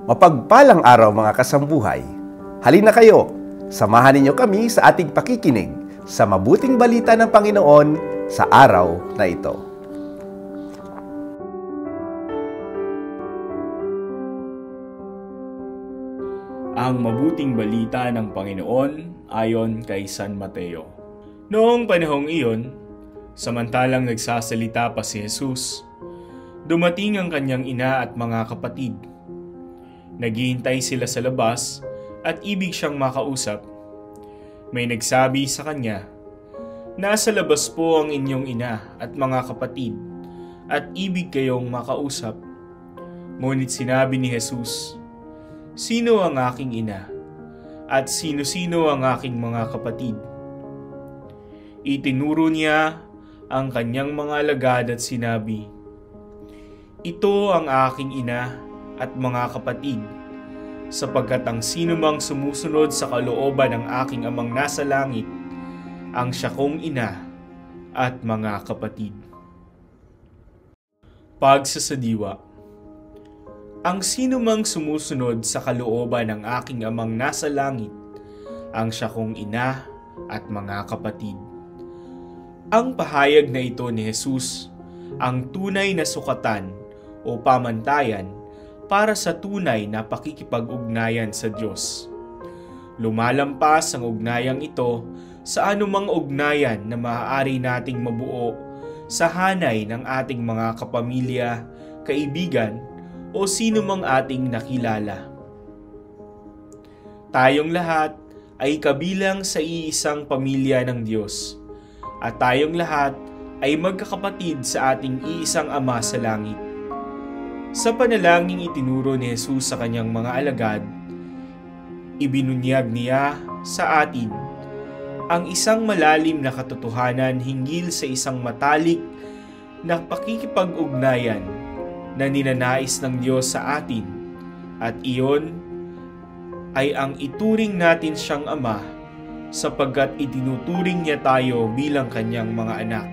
Mapagpalang araw mga kasambuhay. Halina kayo, samahan ninyo kami sa ating pakikinig sa mabuting balita ng Panginoon sa araw na ito. Ang mabuting balita ng Panginoon ayon kay San Mateo. Noong panahong iyon, samantalang nagsasalita pa si Jesus, dumating ang kanyang ina at mga kapatid. Naghihintay sila sa labas at ibig siyang makausap. May nagsabi sa kanya, "Nasa labas po ang inyong ina at mga kapatid at ibig kayong makausap." Ngunit sinabi ni Jesus, "Sino ang aking ina at sino-sino ang aking mga kapatid?" Itinuro niya ang kanyang mga alagad at sinabi, "Ito ang aking ina at mga kapatid, sapagkat ang sinumang sumusunod sa kalooban ng aking amang nasa langit, ang siya kong ina at mga kapatid." Pagsasadiwa. Ang sinumang sumusunod sa kalooban ng aking amang nasa langit, ang siya kong ina at mga kapatid. Ang pahayag na ito ni Jesus, ang tunay na sukatan o pamantayan para sa tunay na pakikipag-ugnayan sa Diyos. Lumalampas ang ugnayang ito sa anumang ugnayan na maaari nating mabuo sa hanay ng ating mga kapamilya, kaibigan, o sino mang ating nakilala. Tayong lahat ay kabilang sa iisang pamilya ng Diyos, at tayong lahat ay magkakapatid sa ating iisang Ama sa langit. Sa panalangin itinuro ni Jesus sa kanyang mga alagad, ibinunyag niya sa atin ang isang malalim na katotohanan hinggil sa isang matalik na pakikipag-ugnayan na ninanais ng Diyos sa atin, at iyon ay ang ituring natin siyang Ama sapagkat itinuturing niya tayo bilang kanyang mga anak.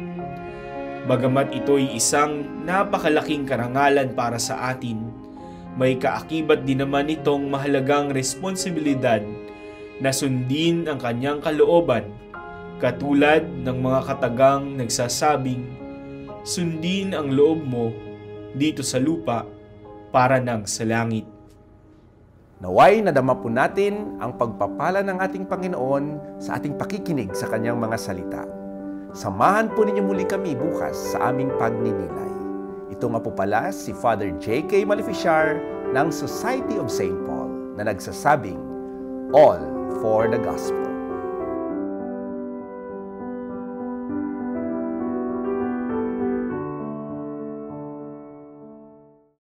Bagamat ito'y isang napakalaking karangalan para sa atin, may kaakibat din naman itong mahalagang responsibilidad na sundin ang kanyang kalooban, katulad ng mga katagang nagsasabing, "Sundin ang loob mo dito sa lupa para nang sa langit." Naway nadama po natin ang pagpapala ng ating Panginoon sa ating pakikinig sa kanyang mga salita. Samahan po ninyo muli kami bukas sa aming pagninilay. Ito nga po pala si Father J.K. Maleficiar ng Society of St. Paul na nagsasabing, "All for the Gospel."